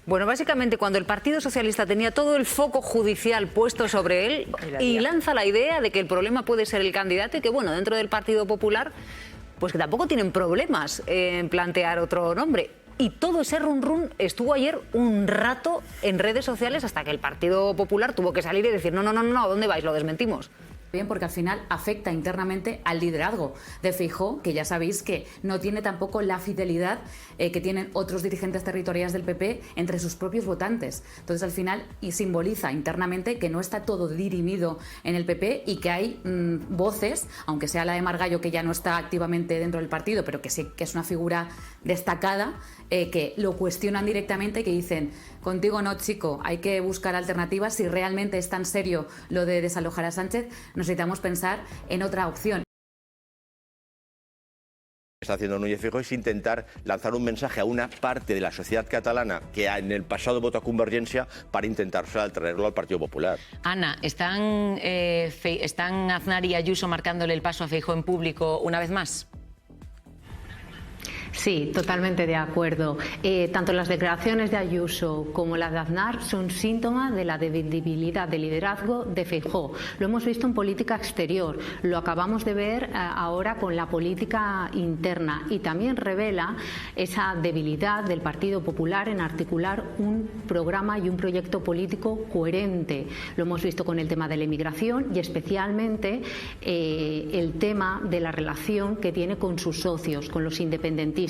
Bueno, básicamente cuando el Partido Socialista tenía todo el foco judicial puesto sobre él y lanza la idea de que el problema puede ser el candidato y que, bueno, dentro del Partido Popular, pues que tampoco tienen problemas en plantear otro nombre. Y todo ese run estuvo ayer un rato en redes sociales hasta que el Partido Popular tuvo que salir y decir no, ¿dónde vais? Lo desmentimos. Bien, porque al final afecta internamente al liderazgo de Feijóo, que ya sabéis que no tiene tampoco la fidelidad que tienen otros dirigentes territoriales del PP entre sus propios votantes. Entonces, al final, y simboliza internamente que no está todo dirimido en el PP y que hay voces, aunque sea la de Margallo, que ya no está activamente dentro del partido, pero que sí que es una figura destacada, que lo cuestionan directamente, que dicen, contigo no, chico, hay que buscar alternativas. Si realmente es tan serio lo de desalojar a Sánchez, necesitamos pensar en otra opción. Lo que está haciendo Núñez Feijóo es intentar lanzar un mensaje a una parte de la sociedad catalana que en el pasado votó a Convergencia para intentar traerlo al Partido Popular. Ana, ¿están Aznar y Ayuso marcándole el paso a Feijóo en público una vez más? Sí, totalmente de acuerdo. Tanto las declaraciones de Ayuso como las de Aznar son síntomas de la debilidad de liderazgo de Feijóo. Lo hemos visto en política exterior, lo acabamos de ver ahora con la política interna y también revela esa debilidad del Partido Popular en articular un programa y un proyecto político coherente. Lo hemos visto con el tema de la inmigración y especialmente el tema de la relación que tiene con sus socios, con los independentistas.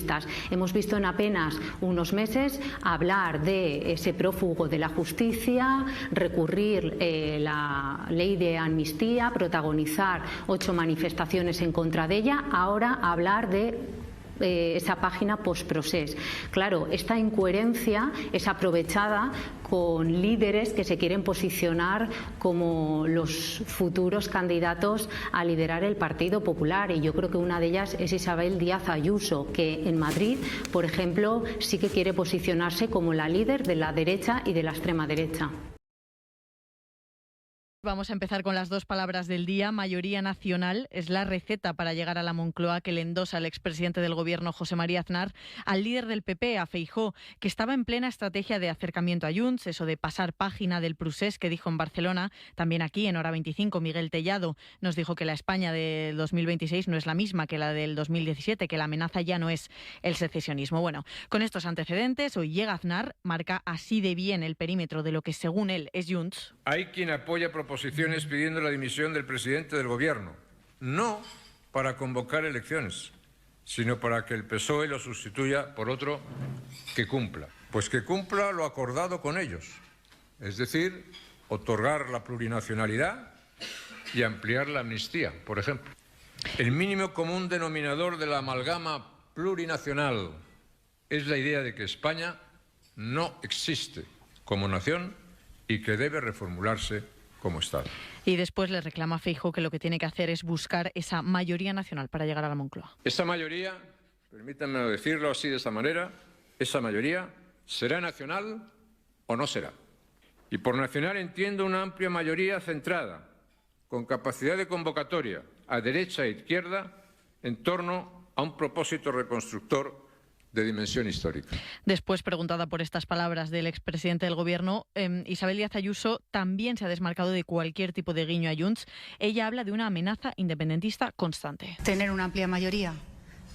Hemos visto en apenas unos meses hablar de ese prófugo de la justicia, recurrir la ley de amnistía, protagonizar 8 manifestaciones en contra de ella, ahora hablar de esa página post-procés. Claro, esta incoherencia es aprovechada con líderes que se quieren posicionar como los futuros candidatos a liderar el Partido Popular, y yo creo que una de ellas es Isabel Díaz Ayuso, que en Madrid, por ejemplo, sí que quiere posicionarse como la líder de la derecha y de la extrema derecha. Vamos a empezar con las dos palabras del día. Mayoría nacional es la receta para llegar a la Moncloa que le endosa el expresidente del Gobierno, José María Aznar, al líder del PP, a Feijóo, que estaba en plena estrategia de acercamiento a Junts, eso de pasar página del procés que dijo en Barcelona. También aquí, en Hora 25, Miguel Tellado nos dijo que la España del 2026 no es la misma que la del 2017, que la amenaza ya no es el secesionismo. Bueno, con estos antecedentes, hoy llega Aznar, marca así de bien el perímetro de lo que según él es Junts. Hay quien apoya proposiciones pidiendo la dimisión del presidente del Gobierno, no para convocar elecciones, sino para que el PSOE lo sustituya por otro que cumpla. Pues que cumpla lo acordado con ellos, es decir, otorgar la plurinacionalidad y ampliar la amnistía, por ejemplo. El mínimo común denominador de la amalgama plurinacional es la idea de que España no existe como nación y que debe reformularse como Estado. Y después le reclama a Feijóo que lo que tiene que hacer es buscar esa mayoría nacional para llegar a la Moncloa. Esa mayoría, permítanme decirlo así de esta manera, esa mayoría será nacional o no será. Y por nacional entiendo una amplia mayoría centrada, con capacidad de convocatoria a derecha e izquierda en torno a un propósito reconstructor de dimensión histórica. Después, preguntada por estas palabras del expresidente del Gobierno, Isabel Díaz Ayuso también se ha desmarcado de cualquier tipo de guiño a Junts. Ella habla de una amenaza independentista constante. Tener una amplia mayoría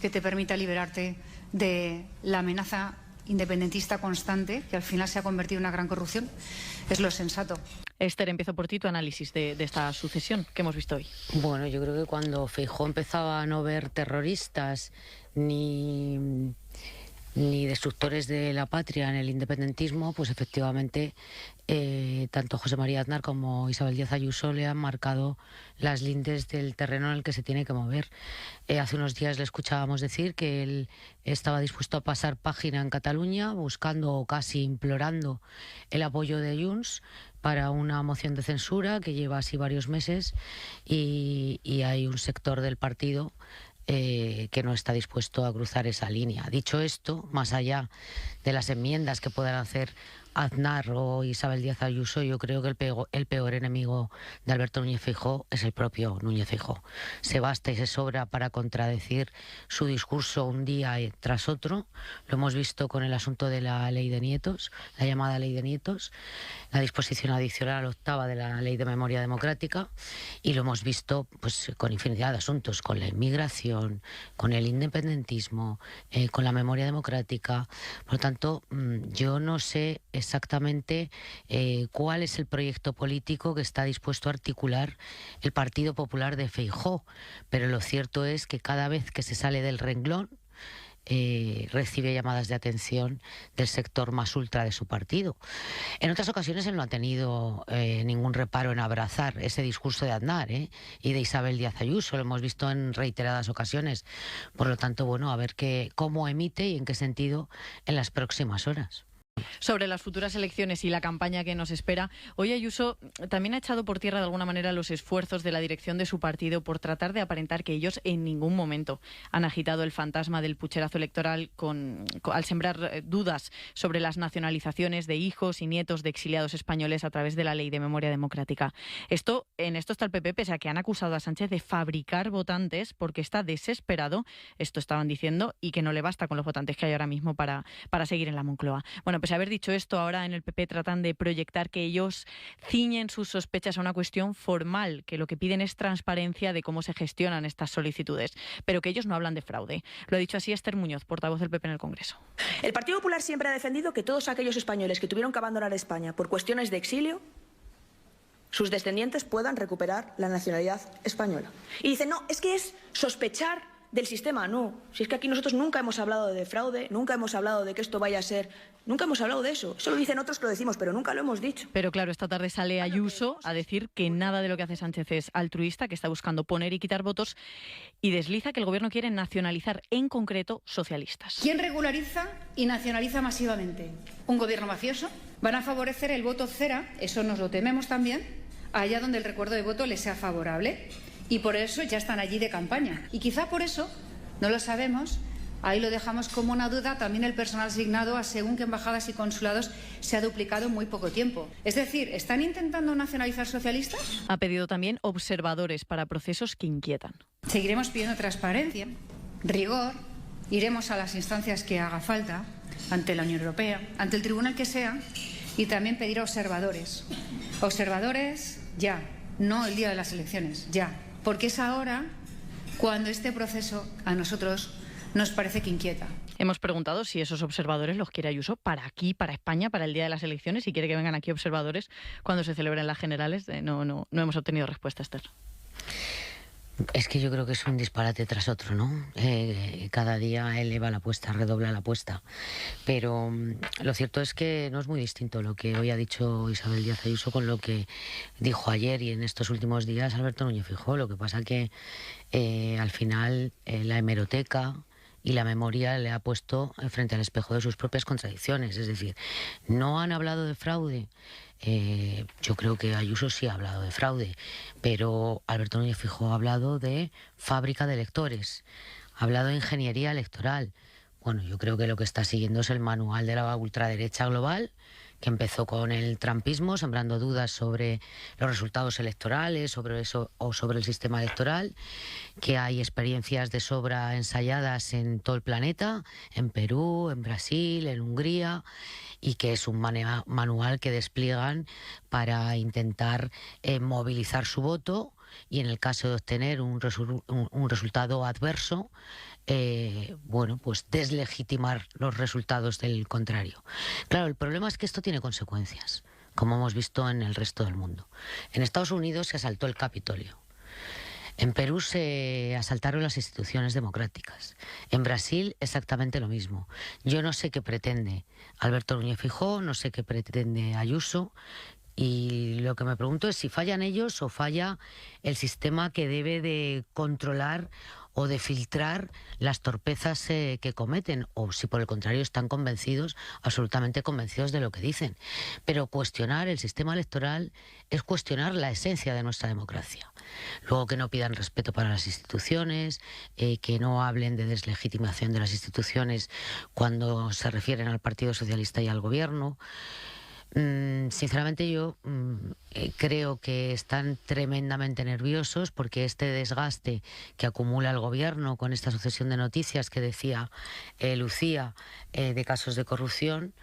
que te permita liberarte de la amenaza independentista constante, que al final se ha convertido en una gran corrupción, es lo sensato. Esther, empiezo por ti tu análisis de esta sucesión que hemos visto hoy. Bueno, yo creo que cuando Feijóo empezaba a no ver terroristas ni destructores de la patria en el independentismo, pues efectivamente tanto José María Aznar como Isabel Díaz Ayuso le han marcado las lindes del terreno en el que se tiene que mover. Hace unos días le escuchábamos decir que él estaba dispuesto a pasar página en Cataluña, buscando o casi implorando el apoyo de Junts para una moción de censura que lleva así varios meses, y hay un sector del partido que no está dispuesto a cruzar esa línea. Dicho esto, más allá de las enmiendas que puedan hacer Aznar o Isabel Díaz Ayuso, yo creo que el peor enemigo de Alberto Núñez Feijóo es el propio Núñez Feijóo. Se basta y se sobra para contradecir su discurso un día tras otro. Lo hemos visto con el asunto de la ley de nietos, la llamada ley de nietos, la disposición adicional 8ª de la ley de memoria democrática, y lo hemos visto pues con infinidad de asuntos, con la inmigración, con el independentismo, con la memoria democrática. Por lo tanto, yo no sé exactamente cuál es el proyecto político que está dispuesto a articular el Partido Popular de Feijóo, pero lo cierto es que cada vez que se sale del renglón recibe llamadas de atención del sector más ultra de su partido. En otras ocasiones él no ha tenido ningún reparo en abrazar ese discurso de Aznar y de Isabel Díaz Ayuso, lo hemos visto en reiteradas ocasiones. Por lo tanto, bueno, a ver cómo emite y en qué sentido en las próximas horas. Sobre las futuras elecciones y la campaña que nos espera, hoy Ayuso también ha echado por tierra de alguna manera los esfuerzos de la dirección de su partido por tratar de aparentar que ellos en ningún momento han agitado el fantasma del pucherazo electoral al sembrar dudas sobre las nacionalizaciones de hijos y nietos de exiliados españoles a través de la Ley de Memoria Democrática. En esto está el PP, pese a que han acusado a Sánchez de fabricar votantes porque está desesperado, esto estaban diciendo, y que no le basta con los votantes que hay ahora mismo para seguir en la Moncloa. Bueno, pues haber dicho esto, ahora en el PP tratan de proyectar que ellos ciñen sus sospechas a una cuestión formal, que lo que piden es transparencia de cómo se gestionan estas solicitudes, pero que ellos no hablan de fraude. Lo ha dicho así Esther Muñoz, portavoz del PP en el Congreso. El Partido Popular siempre ha defendido que todos aquellos españoles que tuvieron que abandonar España por cuestiones de exilio, sus descendientes puedan recuperar la nacionalidad española. Y dicen, no, es que es sospechar del sistema. No, si es que aquí nosotros nunca hemos hablado de fraude, nunca hemos hablado de que esto vaya a ser, nunca hemos hablado de eso. Eso lo dicen otros que lo decimos, pero nunca lo hemos dicho. Pero claro, esta tarde sale Ayuso a decir que nada de lo que hace Sánchez es altruista, que está buscando poner y quitar votos, y desliza que el gobierno quiere nacionalizar en concreto socialistas. ¿Quién regulariza y nacionaliza masivamente? ¿Un gobierno mafioso? Van a favorecer el voto cera, eso nos lo tememos también, allá donde el recuerdo de voto les sea favorable. Y por eso ya están allí de campaña. Y quizá por eso, no lo sabemos, ahí lo dejamos como una duda, también el personal asignado a según qué embajadas y consulados se ha duplicado en muy poco tiempo. Es decir, ¿están intentando nacionalizar socialistas? Ha pedido también observadores para procesos que inquietan. Seguiremos pidiendo transparencia, rigor, iremos a las instancias que haga falta, ante la Unión Europea, ante el tribunal que sea, y también pedir observadores. Observadores ya, no el día de las elecciones, ya. Porque es ahora cuando este proceso a nosotros nos parece que inquieta. Hemos preguntado si esos observadores los quiere Ayuso para aquí, para España, para el día de las elecciones, si quiere que vengan aquí observadores cuando se celebren las generales. No hemos obtenido respuesta, Esther. Es que yo creo que es un disparate tras otro, ¿no? Cada día eleva la apuesta, redobla la apuesta. Pero lo cierto es que no es muy distinto lo que hoy ha dicho Isabel Díaz Ayuso con lo que dijo ayer y en estos últimos días Alberto Núñez Feijóo. Lo que pasa que al final la hemeroteca y la memoria le ha puesto frente al espejo de sus propias contradicciones. Es decir, no han hablado de fraude. Yo creo que Ayuso sí ha hablado de fraude, pero Alberto Núñez Feijóo ha hablado de fábrica de electores, ha hablado de ingeniería electoral. Bueno, yo creo que lo que está siguiendo es el manual de la ultraderecha global, que empezó con el trumpismo, sembrando dudas sobre los resultados electorales, sobre eso o sobre el sistema electoral, que hay experiencias de sobra ensayadas en todo el planeta, en Perú, en Brasil, en Hungría, y que es un manual que despliegan para intentar movilizar su voto y en el caso de obtener un resultado adverso, pues deslegitimar los resultados del contrario. Claro, el problema es que esto tiene consecuencias, como hemos visto en el resto del mundo. En Estados Unidos se asaltó el Capitolio. En Perú se asaltaron las instituciones democráticas. En Brasil exactamente lo mismo. Yo no sé qué pretende Alberto Núñez Feijóo, no sé qué pretende Ayuso, y lo que me pregunto es si fallan ellos o falla el sistema que debe de controlar o de filtrar las torpezas que cometen, o si por el contrario están convencidos, absolutamente convencidos de lo que dicen. Pero cuestionar el sistema electoral es cuestionar la esencia de nuestra democracia. Luego que no pidan respeto para las instituciones, que no hablen de deslegitimación de las instituciones cuando se refieren al Partido Socialista y al Gobierno. Sinceramente yo creo que están tremendamente nerviosos porque este desgaste que acumula el gobierno con esta sucesión de noticias que decía Lucía de casos de corrupción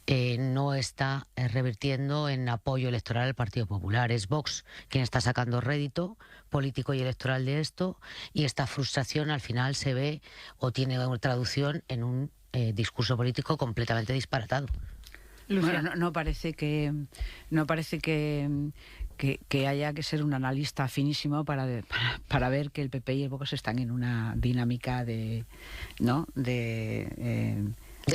no está revirtiendo en apoyo electoral al Partido Popular. Es Vox quien está sacando rédito político y electoral de esto, y esta frustración al final se ve o tiene una traducción en un discurso político completamente disparatado. Bueno, no parece que haya que ser un analista finísimo para ver que el PP y el Vox están en una dinámica de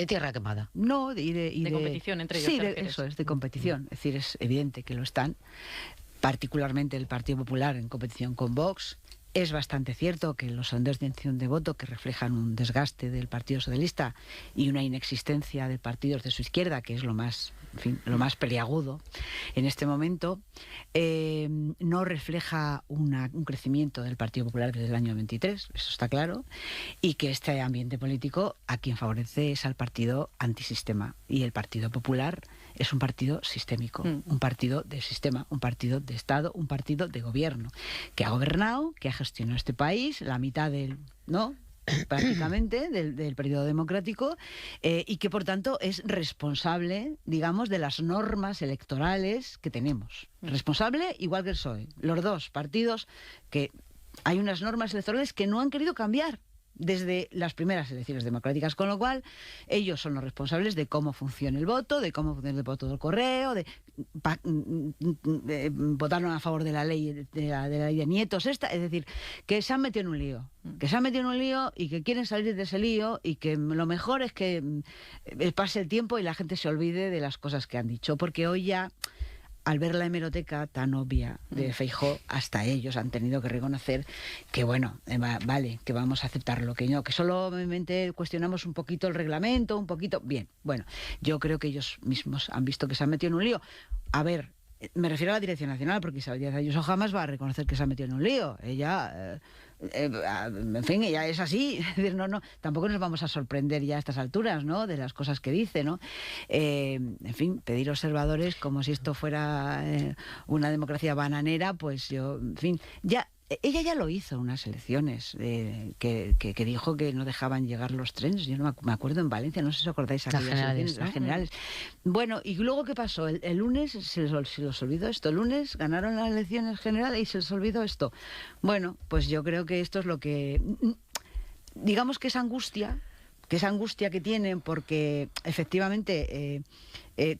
tierra quemada. No, de competición entre ellos. Sí, eso es, de competición. Es decir, es evidente que lo están, particularmente el Partido Popular en competición con Vox. Es bastante cierto que los sondeos de intención de voto, que reflejan un desgaste del Partido Socialista y una inexistencia de partidos de su izquierda, que es lo más peliagudo en este momento, no refleja un crecimiento del Partido Popular desde el año 23, eso está claro, y que este ambiente político a quien favorece es al partido antisistema, y el Partido Popular es un partido sistémico, un partido de sistema, un partido de Estado, un partido de gobierno, que ha gobernado, que ha gestionado este país, la mitad prácticamente del periodo democrático, y que por tanto es responsable, digamos, de las normas electorales que tenemos. Responsable igual que el PSOE. Los dos partidos, que hay unas normas electorales que no han querido cambiar desde las primeras elecciones democráticas, con lo cual ellos son los responsables de cómo funciona el voto, de cómo funciona el voto del correo, votaron a favor de la ley de nietos es decir, que se han metido en un lío, y que quieren salir de ese lío, y que lo mejor es que pase el tiempo y la gente se olvide de las cosas que han dicho, porque hoy ya, al ver la hemeroteca tan obvia de Feijóo, hasta ellos han tenido que reconocer que, bueno, vale, que vamos a aceptar lo que no, que solamente cuestionamos un poquito el reglamento, bien. Bueno, yo creo que ellos mismos han visto que se han metido en un lío. A ver, me refiero a la Dirección Nacional, porque Isabel Díaz Ayuso jamás va a reconocer que se ha metido en un lío. Ella... en fin, ella es así. Tampoco nos vamos a sorprender ya a estas alturas, ¿no?, de las cosas que dice, ¿no? En fin, pedir observadores como si esto fuera una democracia bananera, pues yo, en fin, ella ya lo hizo en unas elecciones, que dijo que no dejaban llegar los trenes. Yo no me acuerdo, en Valencia, no sé si os acordáis, las generales. Bueno, ¿y luego qué pasó? El lunes se les olvidó esto. El lunes ganaron las elecciones generales y se les olvidó esto. Bueno, pues yo creo que esto es lo que... Digamos que esa angustia que tienen, porque efectivamente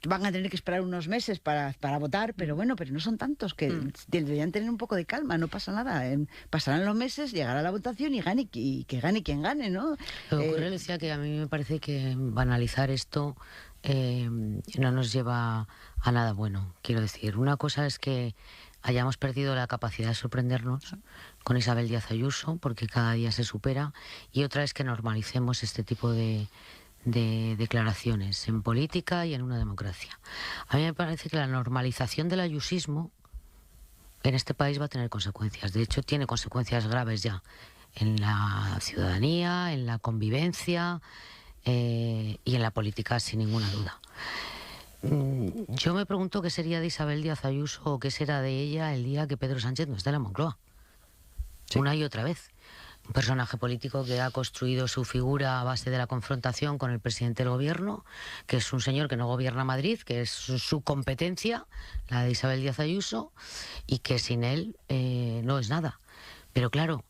van a tener que esperar unos meses para votar, pero bueno, pero no son tantos, que deberían tener un poco de calma, no pasa nada. Pasarán los meses, llegará la votación y que gane quien gane, ¿no? Lo que ocurre, Lucía, que a mí me parece que banalizar esto no nos lleva a nada bueno. Quiero decir, una cosa es que hayamos perdido la capacidad de sorprendernos con Isabel Díaz Ayuso, porque cada día se supera, y otra es que normalicemos este tipo de declaraciones en política y en una democracia. A mí me parece que la normalización del ayusismo en este país va a tener consecuencias. De hecho, tiene consecuencias graves ya en la ciudadanía, en la convivencia y en la política, sin ninguna duda. Yo me pregunto qué sería de Isabel Díaz Ayuso o qué será de ella el día que Pedro Sánchez no esté en la Moncloa. Sí. Una y otra vez. Un personaje político que ha construido su figura a base de la confrontación con el presidente del gobierno, que es un señor que no gobierna Madrid, que es su competencia, la de Isabel Díaz Ayuso, y que sin él no es nada. Pero claro,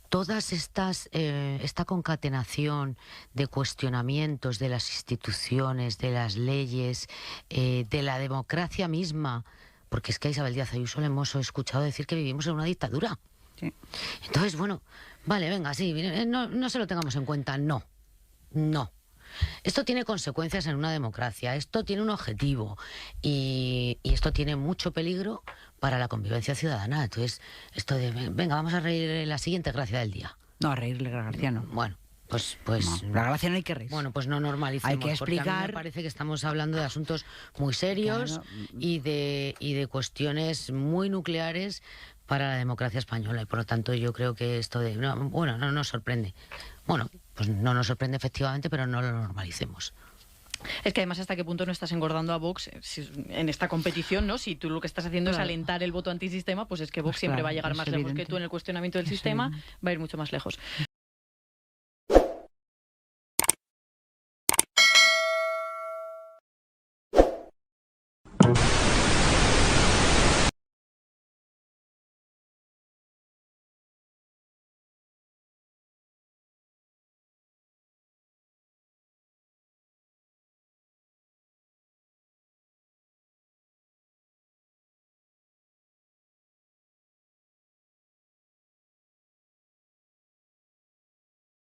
todas esta concatenación de cuestionamientos de las instituciones, de las leyes, de la democracia misma, porque es que a Isabel Díaz Ayuso le hemos escuchado decir que vivimos en una dictadura. Sí. Entonces, bueno, vale, venga, sí, no se lo tengamos en cuenta, no. Esto tiene consecuencias en una democracia, esto tiene un objetivo y esto tiene mucho peligro para la convivencia ciudadana. Entonces, esto de, venga, vamos a reír la siguiente gracia del día. No, a reírle la gracia no. Bueno, pues no, la gracia no hay que reír. Bueno, pues no normalicemos. Hay que explicar. Porque a mí me parece que estamos hablando de asuntos muy serios, claro, y de cuestiones muy nucleares para la democracia española, y por lo tanto yo creo que esto de... no nos sorprende. Bueno, pues no nos sorprende efectivamente, pero no lo normalicemos. Es que además hasta qué punto no estás engordando a Vox en esta competición, ¿no? Si tú lo que estás haciendo es alentar el voto antisistema, pues es que Vox siempre va a llegar más lejos que tú en el cuestionamiento del sistema, va a ir mucho más lejos.